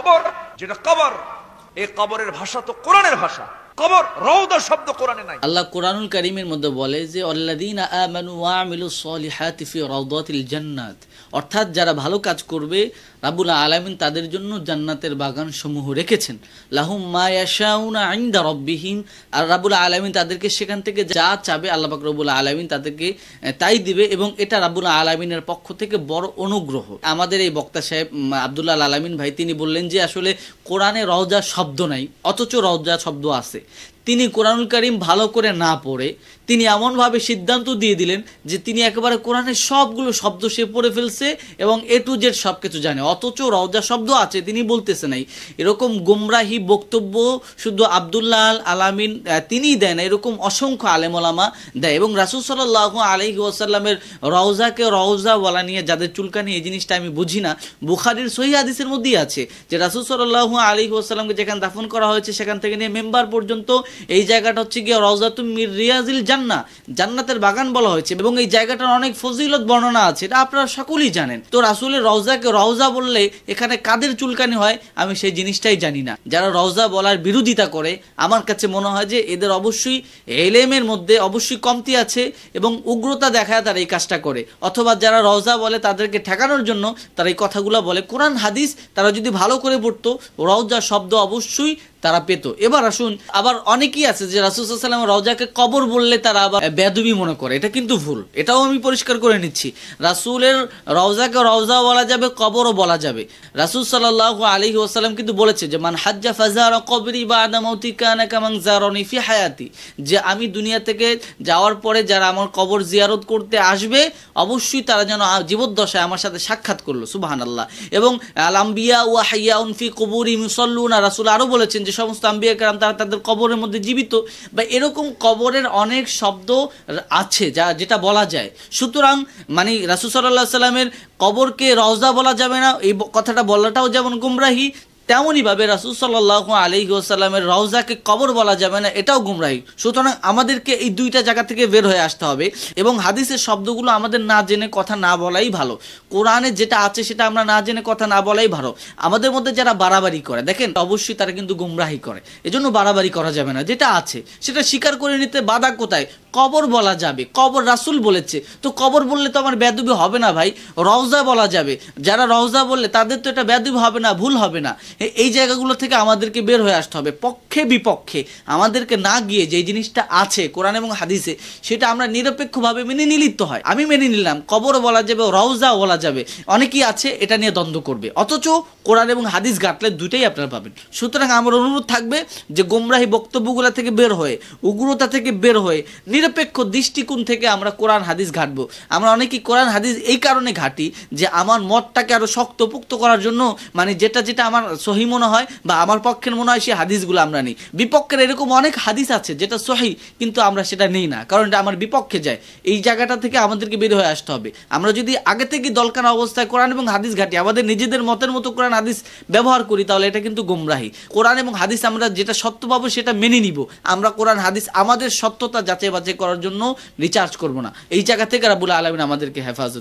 কবর যেটা কবর, এই কবরের ভাষা তো কোরআনের ভাষা। কবর রওজা শব্দ কোরআনে নাই। আল্লাহ কোরআনুল কারীমের মধ্যে বলে যে আল্লাযীনা আমানু ওয়া আমিলুস সলিহাতি ফি রাওদাতিল জান্নাত, অর্থাৎ যারা ভালো কাজ করবে রাব্বুল আলামিন তাদের জন্য জান্নাতের বাগান সমূহ রেখেছেন। লাহুম মা ইয়াশাউনা ইনদা রাব্বিহিম, আর রাব্বুল আলামিন তাদেরকে সেখান থেকে যা চাবে আল্লাহ পাক রব্বুল আলামিন তাদেরকে তাই দিবে, এবং এটা রাব্বুল আলামিনের পক্ষ থেকে বড় অনুগ্রহ। আমাদের এই বক্তা সাহেব আব্দুল্লাহ আল আলামিন ভাই তিনি বললেন যে আসলে কোরআনে রওজা শব্দ নাই, অথচ রওজা শব্দ আছে। তিনি কোরআনুল কারীম ভালো করে না পড়ে তিনি এমনভাবে সিদ্ধান্ত দিয়ে দিলেন যে তিনি একেবারে কোরআনের সবগুলো শব্দ সে পড়ে ফেলছে এবং এ টু জেড সব কিছু জানে, অথচ রওজা শব্দ আছে তিনি বলতেছে নাই। এরকম গুমরাহি বক্তব্য শুধু আব্দুল্লাহ আল আলামিন তিনিই দেন, এরকম অসংখ্য আলেম ওলামা দেয়। এবং রাসূল সাল্লাল্লাহু আলাইহি ওয়াসাল্লামের রওজাকে রওজা বলা নিয়ে যাদের চুলকানি, এই জিনিসটা আমি বুঝি না। বুখারীর সহিহ হাদিসের মধ্যেই আছে যে রাসূল সাল্লাল্লাহু আলাইহি ওয়াসাল্লামকে যেখানে দাফন করা হয়েছে সেখান থেকে নিয়ে মেম্বার পর্যন্ত এই জায়গাটা হচ্ছে গিয়ে রাওজাতুম মির রিয়াজিল জান্নাহ, জান্নাতের বাগান বলা হয়েছে, এবং এই জায়গাটার অনেক ফজিলত বর্ণনা আছে, এটা আপনারা সকলেই জানেন। তো রাসূলের রওজাকে রওজা বললে এখানে কাদের চুলকানি হয় আমি সেই জিনিসটাই জানি না। যারা রওজা বলার বিরোধিতা করে আমার কাছে মনে হয় যে এদের অবশ্যই ইলমের মধ্যে অবশ্যই কমতি আছে এবং উগ্রতা দেখায় তারা এই কাজটা করে, অথবা যারা রওজা বলে তাদেরকে ঠেকানোর জন্য তারা এই কথাগুলো বলে। কোরআন হাদিস তারা যদি ভালো করে পড়তো রওজা শব্দ অবশ্যই তারা পেত। এবার আসুন, আবার অনেকেই আছে যে রাসূল সাল্লাল্লাহু আলাইহি ওয়াসাল্লাম রওজাকে কবর বললে তারা আবার বেয়াদবি মনে করে, এটা কিন্তু ভুল। এটাও আমি পরিষ্কার করে নিচ্ছি, রাসূলের রওজাকে রওজা বলা যাবে, কবরও বলা যাবে। রাসূল সাল্লাল্লাহু আলাইহি ওয়াসাল্লাম কিন্তু বলেছে যে মান হাজ্জা ফাজারা কবরি বাদা মাউতি কানা কামান জারানি ফি হায়াতি, যে আমি দুনিয়া থেকে যাওয়ার পরে যারা আমার কবর জিয়ারত করতে আসবে অবশ্যই তারা যেন জীবদ্দশায় আমার সাথে সাক্ষাৎ করলো। সুবহানাল্লাহ। এবং আল আম্বিয়া ওয়া হাইয়াউন ফি কুবুরিহিম ইউসাল্লুনা, রাসূল আরো বলেছেন যে সমস্ত আম্বিয়া কেরাম তারা তাদের কবরের মধ্যে জীবিত, বা এরকম কবরের অনেক শব্দ আছে যেটা বলা যায়। সুতরাং মানে রাসূল সাল্লাল্লাহু আলাইহি ওয়াসাল্লামের কবরকে রওজা বলা যাবে না, এই কথাটা বলাটাও যেমন গুমরাহি, তেমনই ভাবে রাসূল সাল্লাল্লাহু আলাইহি ওয়াসাল্লামের রওজাকে কবর বলা যাবে না, এটাও গুমরাহি। সুতরাং আমাদেরকে এই দুইটা জায়গা থেকে বের হয়ে আসতে হবে এবং হাদিসের শব্দগুলো আমাদের না জেনে কথা না বলাই ভালো। কোরআনে যেটা আছে সেটা আমরা না জেনে কথা না বলাই ভালো। আমাদের মধ্যে যারা বাড়াবাড়ি করে দেখেন অবশ্যই তারা কিন্তু গুমরাহি করে, এজন্য বাড়াবাড়ি করা যাবে না। যেটা আছে সেটা স্বীকার করে নিতে বাধা কোথায়? কবর বলা যাবে, কবর রাসূল বলেছে, তো কবর বললে তো আমার বেয়াদবি হবে না ভাই। রওজা বলা যাবে, যারা রওজা বললে তাদের তো এটা বেয়াদবি হবে না, ভুল হবে না। এই জায়গাগুলো থেকে আমাদেরকে বের হয়ে আসতে হবে। পক্ষে বিপক্ষে আমাদেরকে না গিয়ে যে জিনিসটা আছে কোরআন এবং হাদিসে সেটা আমরা নিরপেক্ষভাবে মেনে নিলেই তো হয়। আমি মেনে নিলাম কবর বলা যাবে, রওজা বলা যাবে, অনেকেই আছে এটা নিয়ে দ্বন্দ্ব করবে, অথচ কোরআন এবং হাদিস ঘাটলে দুইটাই আপনারা পাবেন। সুতরাং আমার অনুরোধ থাকবে যে গোমরাহি বক্তব্যগুলো থেকে বের হয়ে, উগ্রতা থেকে বের হয়ে নিরপেক্ষ দৃষ্টিকোণ থেকে আমরা কোরআন হাদিস ঘাটবো। আমরা অনেকেই কোরআন হাদিস এই কারণে ঘাটি যে আমার মতটাকে আরো শক্তপোক্ত করার জন্য, মানে যেটা যেটা আমার সহি মনে হয় বা আমার পক্ষের মনে হয় সেই হাদিসগুলো আমরা নিই। বিপক্ষের এরকম অনেক হাদিস আছে যেটা সহি, কিন্তু আমরা সেটা নেই না, কারণ এটা আমার বিপক্ষে যায়। এই জায়গাটা থেকে আমাদেরকে বের হয়ে আসতে হবে। আমরা যদি আগে থেকে দলকানা অবস্থায় কোরআন এবং হাদিস ঘাটি, আমাদের নিজেদের মতের মতো কোরআন হাদিস ব্যবহার করি, তাহলে এটা কিন্তু গোমরাহি। কোরআন এবং হাদিস আমরা যেটা সত্য পাবো সেটা মেনে নিব, আমরা কোরআন হাদিস আমাদের সত্যতা যাচাই বাছাই করার জন্য রিচার্জ করব না। এই জায়গা থেকে রাব্বুল আলামিন আমাদেরকে হেফাজত